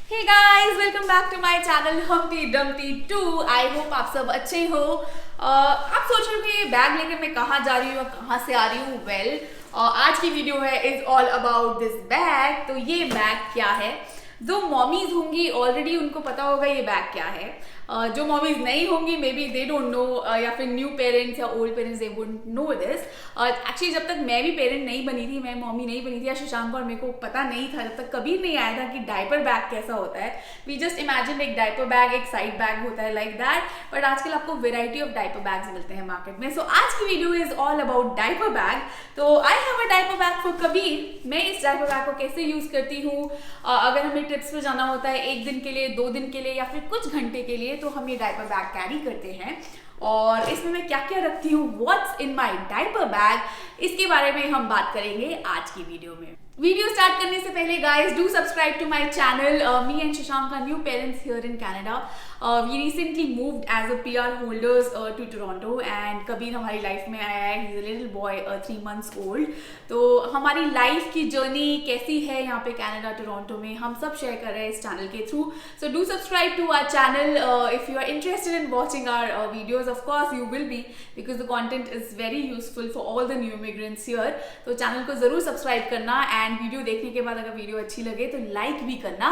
Hey guys, welcome back to my channel Humpty Dumpty 2। I hope आप सब अच्छे हो। आप सोच रहे हो कि बैग लेकर मैं कहाँ जा रही हूँ और कहाँ से आ रही हूँ। वेल, आज की वीडियो है is all about this bag. तो ये बैग क्या है, जो मॉमीज होंगी ऑलरेडी उनको पता होगा ये बैग क्या है। जो मॉमीज नहीं होंगी may be they don't know, या फिर न्यू पेरेंट्स या old parents they wouldn't know this. Actually जब तक मैं भी पेरेंट नहीं बनी थी, मैं मॉमी नहीं बनी थी या शशांक, और मेरे को पता नहीं था, जब तक कभी नहीं आया था कि डायपर बैग कैसा होता है। वी जस्ट इमेजिन एक डायपर बैग, एक साइड बैग होता है लाइक दैट। बट आजकल आपको वेराइटी ऑफ डायपर बैग्स मिलते हैं मार्केट में। सो आज की video is all about diaper bag. तो I have a diaper bag for Kabir. मैं इस डायपर बैग को कैसे यूज करती हूँ, अगर हमें ट्रिप्स पे जाना होता है 1 दिन के लिए, 2 दिन के लिए या फिर कुछ घंटे के लिए, तो हम ये डायपर बैग कैरी करते हैं। और इसमें मैं क्या क्या रखती हूँ, what's in my diaper bag, इसके बारे में हम बात करेंगे आज की वीडियो में। वीडियो स्टार्ट करने से पहले guys do subscribe to my channel. Me and Shashank are new parents here in Canada. We recently moved as a PR holders to Toronto and Kabir हमारी लाइफ में आया है। He is a little boy 3 months old. तो हमारी life की journey कैसी है यहाँ पे कनाडा टोरंटो में, हम सब शेयर कर रहे हैं इस चैनल के through. So do subscribe to our channel if you are interested in watching our videos. Of course you will be, because the content is very useful for all the new immigrants here. तो channel को जरूर subscribe करना and video देखने के बाद अगर video अच्छी लगे तो लाइक भी करना।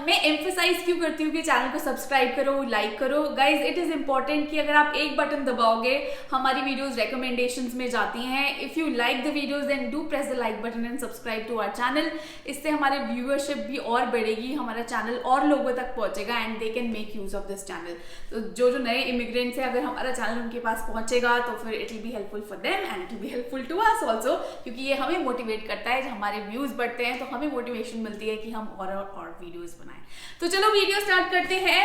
मैं एम्फेसाइज क्यों करती हूँ कि चैनल को सब्सक्राइब करो, लाइक करो। गाइज इट इज इंपॉर्टेंट कि अगर आप एक बटन दबाओगे हमारी वीडियोस रिकमेंडेशंस में जाती हैं। If you like the videos then do press the like button and subscribe to our channel. इससे हमारे व्यूअरशिप भी और बढ़ेगी, हमारा चैनल और लोगों तक पहुंचेगा and they can make use of this channel. तो जो नए इमिग्रेंट्स हैं, अगर हमारा चैनल उनके पास पहुंचेगा तो फिर it will be helpful for them and it will be helpful to us also, क्योंकि ये हमें मोटिवेट करता है। हमारे व्यूज बढ़ते हैं तो हमें मोटिवेशन मिलती है कि हम और वीडियोस बनाएं। तो चलो वीडियो स्टार्ट करते हैं।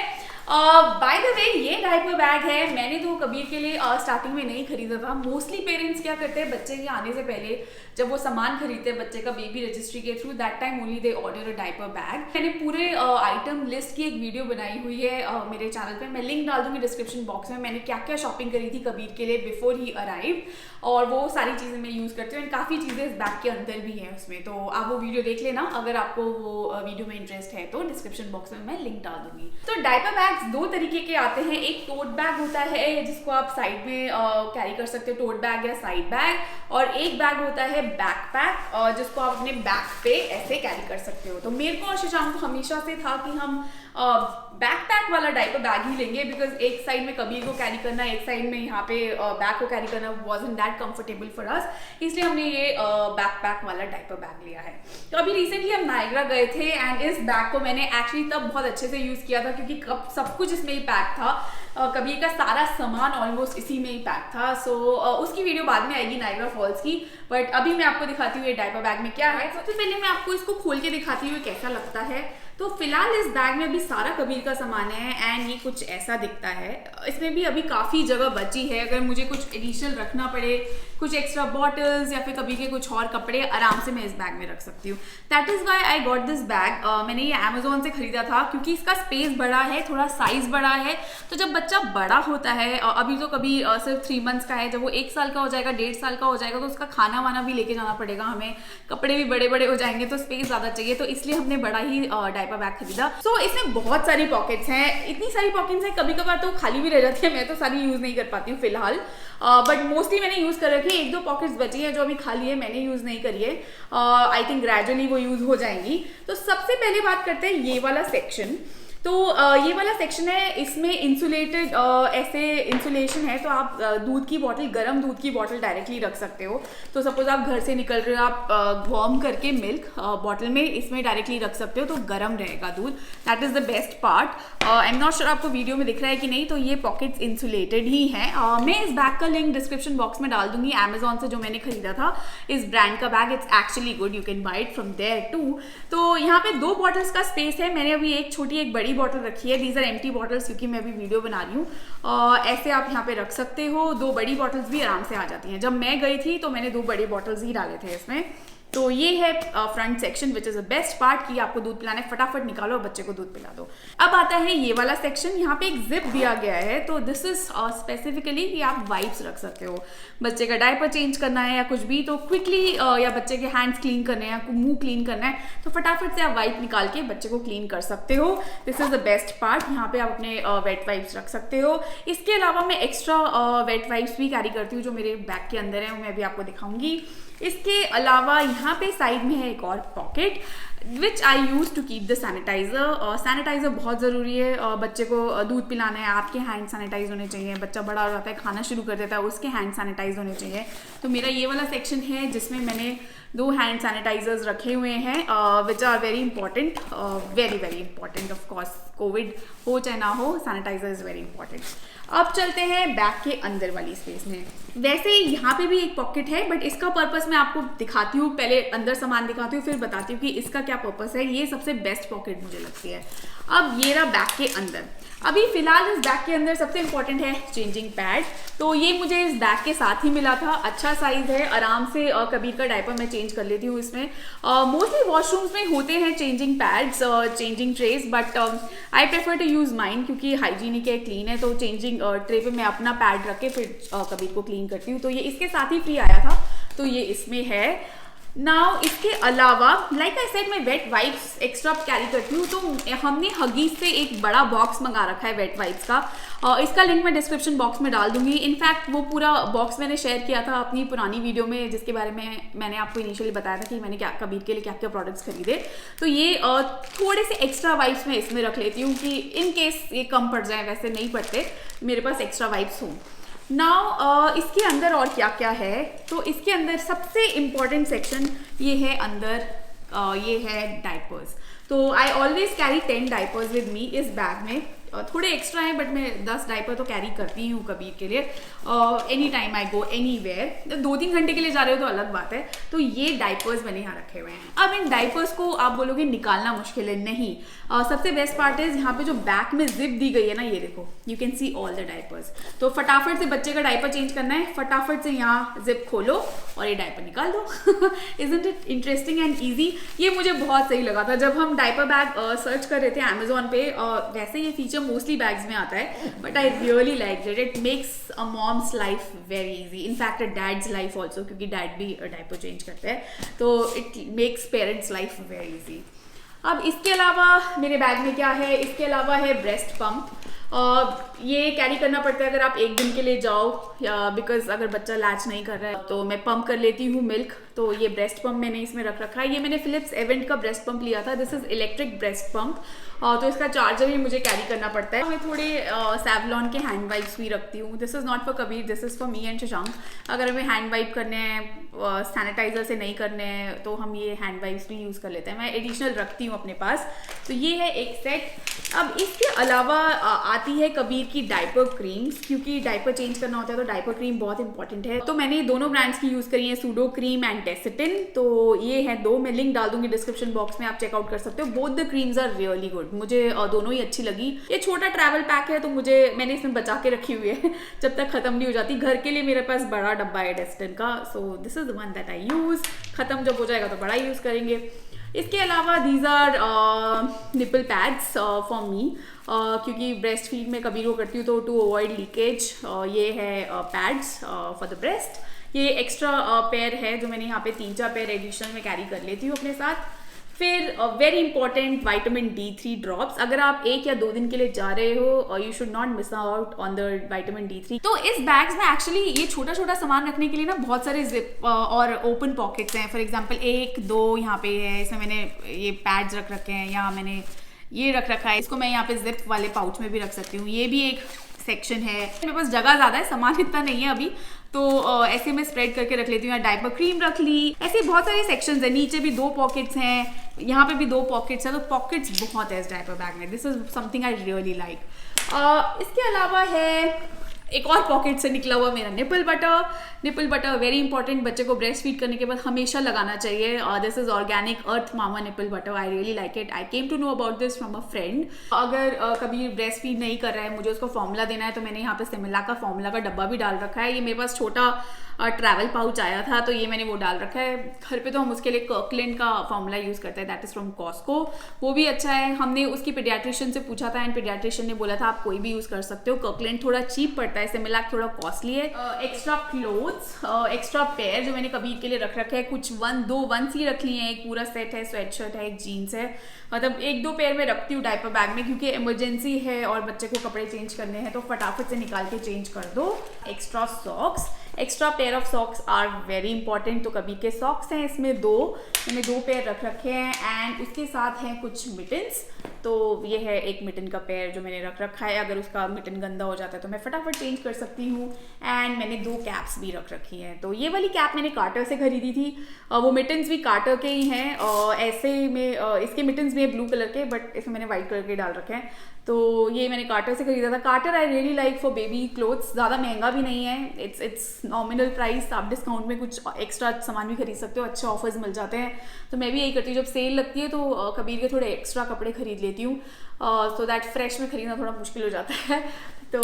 बाय द वे, ये डायपर बैग है, मैंने तो कबीर के लिए स्टार्टिंग में नहीं खरीदा था। मोस्टली पेरेंट्स क्या करते हैं, बच्चे के आने से पहले जब वो सामान खरीदते हैं बच्चे का बेबी रजिस्ट्री के through, that time only they order a diaper bag. मैंने पूरे आइटम लिस्ट की एक वीडियो बनाई हुई है मेरे चैनल पे, मैं लिंक डाल दूंगी डिस्क्रिप्शन बॉक्स में। मैंने क्या क्या शॉपिंग करी थी कबीर के लिए बिफोर ही अराइव, और वो सारी चीजें मैं यूज करती हूँ एंड काफी चीजें इस बैग के अंदर भी है उसमें। तो आप वो वीडियो देख लेना अगर आपको वो वीडियो में इंटरेस्ट है तो। डिस्क्रिप्शन बॉक्स में मैं लिंक डाल दूंगी। तो डायपर बैग्स 2 तरीके के आते हैं। एक टोट बैग होता है जिसको आप साइड में कैरी कर सकते हो, टोट बैग या साइड बैग, और एक बैग होता है बैकपैक जिसको आप अपने बैक पे ऐसे कैरी कर सकते हो। तो मेरे को और शशांक को हमेशा से था कि हम बैकपैक वाला डायपर बैग ही लेंगे, बिकॉज एक साइड में कबीर को कैरी करना, एक साइड में यहाँ पे बैग को कैरी करना wasn't that comfortable for us, इसलिए हमने ये बैकपैक वाला डायपर बैग लिया है। तो अभी रिसेंटली हम नायग्रा गए थे एंड इस बैग को मैंने एक्चुअली तब बहुत अच्छे से यूज किया था क्योंकि सब कुछ इसमें ही पैक था। कबीर का सारा सामान ऑलमोस्ट इसी में ही पैक था। सो उसकी वीडियो बाद में आएगी नायग्रा फॉल्स की, बट अभी मैं आपको दिखाती हूँ ये डायपर बैग में क्या है। सबसे पहले मैं आपको इसको खोल के दिखाती हूँ कैसा लगता है। तो फिलहाल इस बैग में अभी सारा कबीर का सामान है एंड ये कुछ ऐसा दिखता है। इसमें भी अभी काफ़ी जगह बची है, अगर मुझे कुछ एडिशनल रखना पड़े, कुछ एक्स्ट्रा बॉटल्स या फिर कबीर के कुछ और कपड़े, आराम से मैं इस बैग में रख सकती हूँ। That is why I got this bag. मैंने ये अमेजोन से खरीदा था क्योंकि इसका स्पेस बड़ा है, थोड़ा साइज बड़ा है। तो जब बच्चा बड़ा होता है, अभी तो कभी सिर्फ 3 months का है, जब वो 1 साल का हो जाएगा, 1.5 साल का हो जाएगा, तो उसका खाना वाना भी लेके जाना पड़ेगा हमें, कपड़े भी बड़े बड़े हो जाएंगे, तो स्पेस ज़्यादा चाहिए। तो इसलिए हमने बड़ा ही डायपर बैग खरीदा। सो इसमें बहुत सारी पॉकेट्स हैं, इतनी सारी पॉकेट्स हैं, कभी कभार तो खाली भी रह जाती है। मैं तो सारी यूज़ नहीं कर पाती हूँ फिलहाल, बट मोस्टली मैंने यूज़ कर रखी है। 1-2 पॉकेट्स बची है जो अभी खाली है, मैंने यूज़ नहीं करी है। आई थिंक ग्रेजुअली वो यूज़ हो जाएंगी। तो सबसे पहले बात करते हैं ये वाला सेक्शन। तो ये वाला सेक्शन है, इसमें इंसुलेटेड ऐसे इंसुलेशन है, तो आप दूध की बॉटल, गर्म दूध की बॉटल डायरेक्टली रख सकते हो। तो सपोज आप घर से निकल रहे हो, आप वार्म करके मिल्क बॉटल में इसमें डायरेक्टली रख सकते हो, तो गर्म रहेगा दूध। That is the best part. I am not sure आपको वीडियो में दिख रहा है कि नहीं। तो ये पॉकेट्स इंसुलेटेड ही हैं। मैं इस बैग का लिंक डिस्क्रिप्शन बॉक्स में डाल दूंगी, अमेजोन से जो मैंने खरीदा था इस ब्रांड का bag. It's actually good, you can buy it from there too. तो यहाँ पे 2 बॉटल्स का स्पेस है। मैंने अभी एक छोटी एक बड़ी बॉटल रखी है। दीज आर एम्प्टी बॉटल्स, क्योंकि मैं अभी वीडियो बना रही हूँ। ऐसे आप यहाँ पे रख सकते हो। 2 बड़ी बॉटल्स भी आराम से आ जाती हैं। जब मैं गई थी तो मैंने 2 बड़ी बॉटल्स ही डाले थे इसमें। तो ये है front section which is the best part कि आपको दूध पिलाना है, फटाफट निकालो और बच्चे को दूध पिला दो। अब आता है ये वाला सेक्शन, यहाँ पे एक जिप दिया गया है, तो दिस इज स्पेसिफिकली कि आप वाइप्स रख सकते हो, बच्चे का डायपर चेंज करना है या कुछ भी तो क्विकली, या बच्चे के हैंड्स क्लीन करने हैं या मुंह क्लीन करना है तो फटाफट से आप वाइप निकाल के बच्चे को क्लीन कर सकते हो। This is the best part, यहाँ पे आप अपने वेट वाइप्स रख सकते हो। इसके अलावा मैं एक्स्ट्रा वेट वाइप्स भी कैरी करती हूँ जो मेरे बैग के अंदर है, मैं भी आपको दिखाऊंगी। इसके अलावा यहाँ पे साइड में है एक और pocket which I use to keep the sanitizer. Sanitizer बहुत ज़रूरी है, बच्चे को दूध पिलाना है, आपके हैंड सैनिटाइज होने चाहिए, बच्चा बड़ा हो जाता है खाना शुरू कर देता है उसके हैंड सैनिटाइज होने चाहिए। तो मेरा ये वाला सेक्शन है जिसमें मैंने 2 हैंड सैनिटाइजर्स रखे हुए हैं which are very important, very very important. Of course covid हो चाहे ना हो, सैनिटाइजर इज वेरी इंपॉर्टेंट। अब चलते हैं बैग के अंदर वाली स्पेस में। वैसे यहाँ पे भी एक पॉकेट है बट इसका पर्पस मैं आपको दिखाती हूँ, पहले अंदर सामान दिखाती हूँ फिर बताती हूँ कि इसका क्या पर्पस है। ये सबसे बेस्ट पॉकेट मुझे लगती है। अब ये रहा बैग के अंदर। अभी फिलहाल इस बैग के अंदर सबसे इंपॉर्टेंट है चेंजिंग पैड, तो ये मुझे इस बैग के साथ ही मिला था। अच्छा साइज है, आराम से कबीर का डायपर मैं चेंज कर लेती हूँ इसमें। मोस्टली वॉशरूम्स में होते हैं changing pads, changing trays, but I prefer to use mine क्योंकि हाइजीनिक है, क्लीन है। तो चेंजिंग ट्रे पे मैं अपना पैड रख के फिर कबीर को क्लीन करती हूँ। तो ये इसके साथ ही फ्री आया था, तो ये इसमें है। नाउ इसके अलावा लाइक आई सेड मैं वेट वाइप्स एक्स्ट्रा कैरी करती हूँ, तो हमने हगीज से एक बड़ा बॉक्स मंगा रखा है वेट वाइप्स का। इसका लिंक मैं डिस्क्रिप्शन बॉक्स में डाल दूंगी। इनफैक्ट वो पूरा बॉक्स मैंने शेयर किया था अपनी पुरानी वीडियो में जिसके बारे में मैंने आपको इनिशियली बताया था कि मैंने क्या कबीर के लिए क्या क्या प्रोडक्ट्स खरीदे। तो ये थोड़े से एक्स्ट्रा वाइप्स मैं इसमें रख लेती हूँ कि इन केस ये कम पड़ जाए, वैसे नहीं पड़ते, मेरे पास एक्स्ट्रा वाइप्स हों। नाउ इसके अंदर और क्या क्या है, तो इसके अंदर सबसे इम्पॉर्टेंट सेक्शन ये है अंदर, ये है डायपर्स। तो I always carry 10 diapers with me इस बैग में। थोड़े एक्स्ट्रा हैं बट मैं 10 डायपर तो कैरी करती हूँ कबीर के लिए। Any time I go anywhere, 2-3 घंटे के लिए जा रहे हो तो अलग बात है। तो ये डायपर्स मैंने यहाँ रखे हुए हैं। अब इन डायपर्स को आप बोलोगे निकालना मुश्किल है, नहीं। सबसे बेस्ट पार्ट है यहाँ पे जो बैक में जिप दी गई है ना, ये देखो, you can see all the diapers. तो फटाफट से बच्चे का डायपर चेंज करना है, फटाफट से यहाँ जिप खोलो और ये डायपर निकाल दो। Isn't it interesting and easy. ये मुझे बहुत सही लगा था जब हम डायपर बैग सर्च कर रहे थे अमेजोन पे। वैसे ये फीचर मोस्टली बैग्स में आता है but I really like it. It makes a mom's life very easy, in fact a dad's life also, क्योंकि डैड भी डायपर चेंज करते हैं, तो it makes parents life very easy. अब इसके अलावा मेरे बैग में क्या है, इसके अलावा है ब्रेस्ट पंप। ये कैरी करना पड़ता है अगर आप एक दिन के लिए जाओ, या बिकॉज अगर बच्चा लैच नहीं कर रहा है तो मैं पंप कर लेती हूँ मिल्क। तो ये ब्रेस्ट पंप मैंने इसमें रख रखा है। ये मैंने फिलिप्स एवेंट का ब्रेस्ट पंप लिया था, this is electric breast pump. तो इसका चार्जर भी मुझे कैरी करना पड़ता है। मैं थोड़े सैवलॉन के हैंड वाइप्स भी रखती हूँ। This is not for Kabir, this is for me and Shashank. अगर हमें हैंड वाइप करने हैं, सैनिटाइजर से नहीं करने हैं, तो हम ये हैंड वाइप्स भी यूज़ कर लेते हैं। मैं एडिशनल रखती हूँ अपने पास। तो ये है एक सेट। अब इसके अलावा आती है कबीर की डायपर क्रीम्स, क्योंकि डायपर चेंज करना होता है तो डायपर क्रीम बहुत इंपॉर्टेंट है। तो मैंने दोनों ब्रांड्स की यूज़ करी है, सूडो क्रीम एंड टेसिटिन। तो ये है दो, मैं लिंक डाल दूंगी डिस्क्रिप्शन बॉक्स में, आप चेकआउट कर सकते हो। Both the creams are really good, मुझे दोनों ही अच्छी लगी। ये छोटा ट्रैवल पैक है तो मैंने इसमें बचा के रखी हुई है जब तक खत्म नहीं हो जाती। घर के लिए मेरे पास बड़ा डब्बा है टेसिटिन का, so this is the one that I use. खत्म जब हो जाएगा तो बड़ा यूज करेंगे। इसके अलावा these are nipple pads for me, क्योंकि ब्रेस्ट फीड में कबीर को करती हूँ तो टू अवॉइड लीकेज ये है पैड्स फॉर द ब्रेस्ट। ये एक्स्ट्रा पेयर है जो मैंने यहाँ पे 3-4 पेयर एडिशनल में कैरी कर लेती हूँ अपने साथ। फिर very important vitamin D3 drops. अगर आप 1 या 2 दिन के लिए जा रहे हो, you should not miss out on the vitamin D3। तो इस बैग्स में एक्चुअली ये छोटा छोटा सामान रखने के लिए ना बहुत सारे जिप और ओपन पॉकेट्स हैं। फॉर एग्जांपल 1-2 यहाँ पे है, इसमें मैंने ये पैड्स रख रखे हैं, यहाँ मैंने ये रख रखा है, इसको मैं यहाँ पे जिप वाले पाउच में भी रख सकती हूँ। ये भी एक सेक्शन है। मेरे पास जगह ज़्यादा है, सामान इतना नहीं है अभी, तो ऐसे मैं स्प्रेड करके रख लेती हूँ। डायपर क्रीम रख ली, ऐसे बहुत सारे सेक्शंस हैं। नीचे भी 2 पॉकेट्स हैं, यहाँ पे भी 2 पॉकेट्स हैं, तो पॉकेट्स बहुत है इस डायपर बैग में। This is something I really like. इसके अलावा है एक और पॉकेट से निकला हुआ मेरा nipple butter. Nipple butter very important, बच्चे को ब्रेस्ट फीड करने के बाद हमेशा लगाना चाहिए। This is organic earth mama nipple butter, I really like it. I came to know about this from a friend. अगर कभी ब्रेस्ट फीड नहीं कर रहा है, मुझे उसको फॉर्मूला देना है, तो मैंने यहाँ पे सिमिला का फॉर्मूला का डब्बा भी डाल रखा है। ये मेरे पास छोटा ट्रैवल पाउच आया था, तो ये मैंने वो डाल रखा है। घर पे तो हम उसके लिए कर्कलैंड का फॉर्मूला यूज़ करते हैं, दैट इज़ फ्रॉम कॉस्को, वो भी अच्छा है। हमने उसकी पीडियाट्रिशियन से पूछा था एंड पीडियाट्रिशियन ने बोला था आप कोई भी यूज़ कर सकते हो। कर्कलैंड थोड़ा चीप पड़ता है, सिमिलाक थोड़ा कॉस्टली है। एक्स्ट्रा क्लोथ्स, एक्स्ट्रा पेयर जो मैंने कभी के लिए रख रखे हैं, कुछ दो वंस ही रख लिए हैं, एक पूरा सेट है, स्वेट शर्ट है, एक जीन्स है, मतलब एक दो पेयर में रखती हूँ डायपर बैग में, क्योंकि इमरजेंसी है और बच्चे को कपड़े चेंज करने हैं तो फटाफट से निकाल के चेंज कर दो। Extra socks, extra pair of socks are very important, तो कभी के सॉक्स हैं इसमें मैंने दो पेयर रख रखे हैं एंड उसके साथ हैं कुछ मिटन्स, तो ये है एक मिटन का पेयर जो मैंने रख रखा है, अगर उसका मिटन गंदा हो जाता है तो मैं फटाफट चेंज कर सकती हूँ। एंड मैंने दो कैप्स भी रख रखी हैं, तो ये वाली कैप मैंने कार्टर से खरीदी थी, वो मिटन्स भी कार्टर के ही हैं, ऐसे में इसके मिटन्स भी है ब्लू कलर के, बट इसमें मैंने व्हाइट कलर के डाल रखे हैं, तो ये मैंने कार्टर से खरीदा था। Carter I really like for baby clothes, ज़्यादा महंगा भी नहीं है, इट्स नॉमिनल प्राइस, आप डिस्काउंट में कुछ एक्स्ट्रा सामान भी खरीद सकते हो, अच्छे ऑफर्स मिल जाते हैं, तो मैं भी यही करती हूँ, जब सेल लगती है तो कबीर के थोड़े एक्स्ट्रा कपड़े खरीद लेती हूँ, सो दैट फ्रेश में खरीदना थोड़ा मुश्किल हो जाता है। तो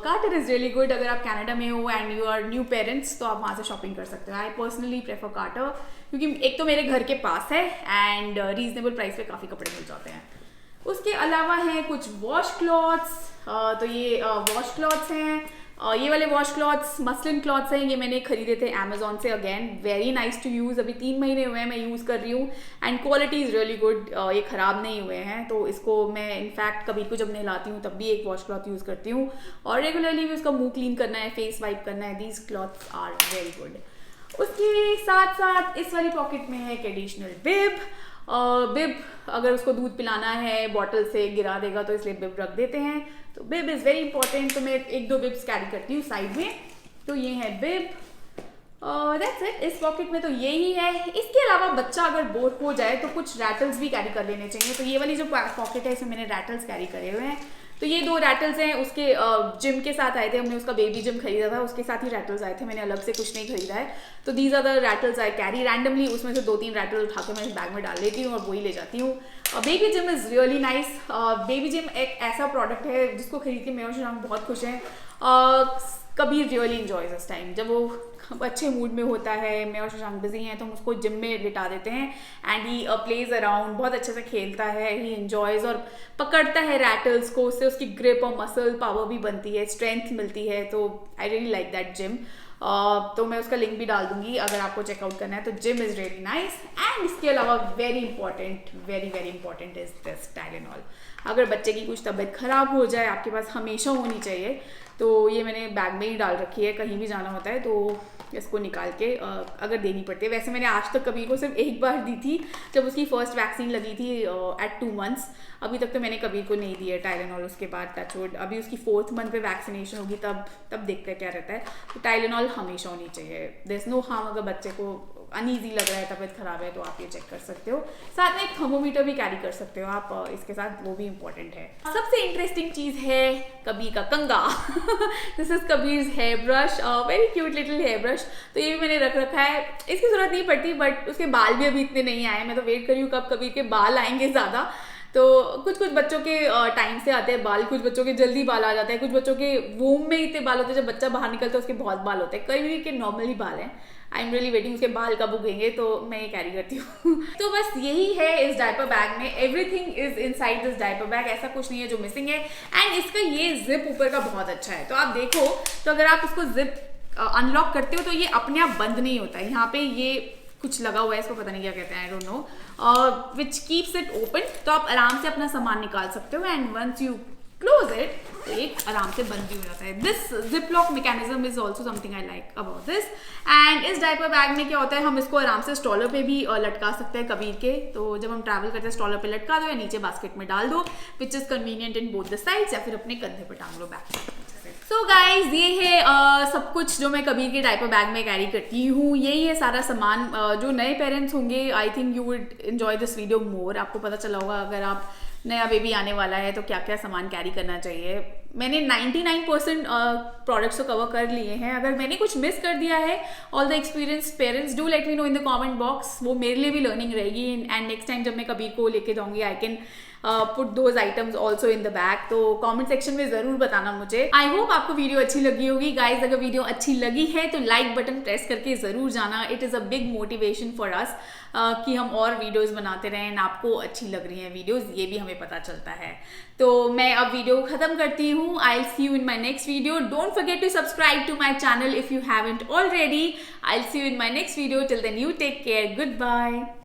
कार्टर इज़ रियली गुड, अगर आप कनाडा में हो and you are new parents तो आप वहाँ से शॉपिंग कर सकते हो। आई पर्सनली प्रेफर कार्टर, क्योंकि एक तो मेरे घर के पास है एंड रीजनेबल प्राइस पे काफ़ी कपड़े मिल जाते हैं। उसके अलावा है कुछ वॉश क्लॉथ्स, तो ये वॉश क्लॉथ्स हैं, ये वाले वॉश क्लॉथ्स मसलिन क्लॉथ्स हैं, ये मैंने खरीदे थे अमेजोन से, again very nice to use, अभी 3 महीने हुए हैं मैं यूज़ कर रही हूँ and quality is really good, ये ख़राब नहीं हुए हैं, तो इसको मैं इनफैक्ट कभी को जब नहलाती हूँ तब भी एक वॉश क्लॉथ यूज़ करती हूँ, और रेगुलरली भी उसका मुंह क्लीन करना है, फेस वाइप करना है, these clothes are very good. उसके साथ साथ इस वाली पॉकेट में है एक एडिशनल बिब, बिब अगर उसको दूध पिलाना है बॉटल से गिरा देगा तो इसलिए बिब रख देते हैं, तो बिब इज़ वेरी इंपॉर्टेंट, तो मैं एक दो बिब्स कैरी करती हूँ साइड में, तो ये है बिब, दैट्स इट। इस पॉकेट में तो यही है। इसके अलावा बच्चा अगर बोर हो जाए तो कुछ रैटल्स भी कैरी कर लेने चाहिए, तो ये वाली जो पॉकेट है इसमें मैंने रैटल्स कैरी करे हुए हैं, तो ये 2 रैटल्स हैं, उसके जिम के साथ आए थे, हमने उसका बेबी जिम खरीदा था, उसके साथ ही रैटल्स आए थे, मैंने अलग से कुछ नहीं खरीदा है, तो these are the rattles I carry randomly, उसमें से 2-3 रैटल उठा के मैं इस बैग में डाल लेती हूँ और वही ले जाती हूँ। Baby gym is really nice, baby gym एक ऐसा प्रोडक्ट है जिसको खरीद के मैं और शाम बहुत खुश हैं। Kabir really enjoys this time, जब वो अच्छे मूड में होता है, मैं और शशांक बिजी हैं तो हम उसको जिम में लिटा देते हैं एंड ही प्लेज अराउंड, बहुत अच्छे से खेलता है, ही इंजॉयज और पकड़ता है रैटल्स को, उससे उसकी ग्रिप और मसल पावर भी बनती है, स्ट्रेंथ मिलती है, तो आई रियली लाइक दैट जिम। तो मैं उसका लिंक भी डाल दूंगी अगर आपको चेकआउट करना है, तो gym is really nice. And इसके अलावा very important is this Tylenol, अगर बच्चे की कुछ तबीयत खराब हो जाए आपके पास हमेशा होनी चाहिए, तो ये मैंने बैग में ही डाल रखी है, कहीं भी जाना होता है तो इसको निकाल के अगर देनी पड़ती है। वैसे मैंने आज तक कबीर को सिर्फ एक बार दी थी जब उसकी फर्स्ट वैक्सीन लगी थी एट 2 मंथ्स, अभी तक तो मैंने कबीर को नहीं दिया टाइलेनॉल, उसके बाद टचवुड अभी उसकी 4th मंथ पे वैक्सीनेशन होगी तब देखते हैं क्या रहता है, तो टाइलेनॉल हमेशा होनी चाहिए। देयर इज नो हार्म, अगर बच्चे को अनईजी लग रहा है, तबीयत खराब है, तो आप ये चेक कर सकते हो। साथ में एक थर्मोमीटर भी कैरी कर सकते हो आप इसके साथ, वो भी इंपॉर्टेंट है। सबसे इंटरेस्टिंग चीज़ है कबीर का कंघा। This is Kabir's hair brush, very cute little hair brush, तो ये भी मैंने रख रखा है, इसकी जरूरत नहीं पड़ती बट उसके बाल भी अभी इतने नहीं आए, मैं तो वेट कर रही हूँ कब कबीर के बाल आएंगे ज़्यादा। तो कुछ बच्चों के टाइम से आते हैं बाल, कुछ बच्चों के जल्दी बाल आ जाते हैं, कुछ बच्चों के वूम में इतने बाल होते हैं, जब बच्चा बाहर निकलता है उसके बहुत बाल होते हैं, कई के नॉर्मली बाल हैं। आई एम रियली वेटिंग उसके बाल कब उगेंगे, तो मैं ये कैरी करती हूँ। तो बस यही है इस डायपर बैग में, everything is inside this diaper bag, ऐसा कुछ नहीं है जो मिसिंग है। एंड इसका ये जिप ऊपर का बहुत अच्छा है, तो आप देखो तो अगर आप इसको जिप अनलॉक करते हो तो ये अपने आप बंद नहीं होता है, यहाँ पे ये कुछ लगा हुआ है, इसको पता नहीं क्या कहते हैं, I don't know, which keeps it open, तो आप आराम से अपना सामान निकाल सकते हो and once you close it तो एक आराम से बंद भी हो जाता है। This zip lock mechanism is also something I like about this. And इस डायपर बैग में क्या होता है, हम इसको आराम से स्टॉलर पे भी लटका सकते हैं कबीर के, तो जब हम ट्रैवल करते हैं स्टॉलर पे लटका दो या नीचे बास्केट में डाल दो, which is convenient in both the sides, या फिर अपने कंधे पर टांग लो बैग। सो गाइज ये है सब कुछ जो मैं कबीर के डायपर बैग में कैरी करती हूँ, यही है सारा सामान। जो नए पेरेंट्स होंगे I think you would enjoy this video more, आपको पता चला होगा अगर आप नया बेबी आने वाला है तो क्या क्या सामान कैरी करना चाहिए। मैंने 99% प्रोडक्ट्स तो कवर कर लिए हैं। अगर मैंने कुछ मिस कर दिया है, all the experience parents do let me know in the comment box. वो मेरे लिए भी लर्निंग रहेगी एंड नेक्स्ट टाइम जब मैं कबीर को लेके जाऊंगी I can put those items also in the bag. तो कमेंट सेक्शन में जरूर बताना मुझे। आई होप आपको वीडियो अच्छी लगी होगी गाइज। अगर वीडियो अच्छी लगी है तो लाइक बटन प्रेस करके जरूर जाना। It is a big motivation for us कि हम और वीडियोस बनाते रहें एंड आपको अच्छी लग रही हैं वीडियोस, ये भी हमें पता चलता है। तो मैं अब वीडियो खत्म करती हूँ। I will see you in my next video. Don't forget to subscribe to my channel if you haven't already. I will see you in my next video. Till then you take care. Good bye.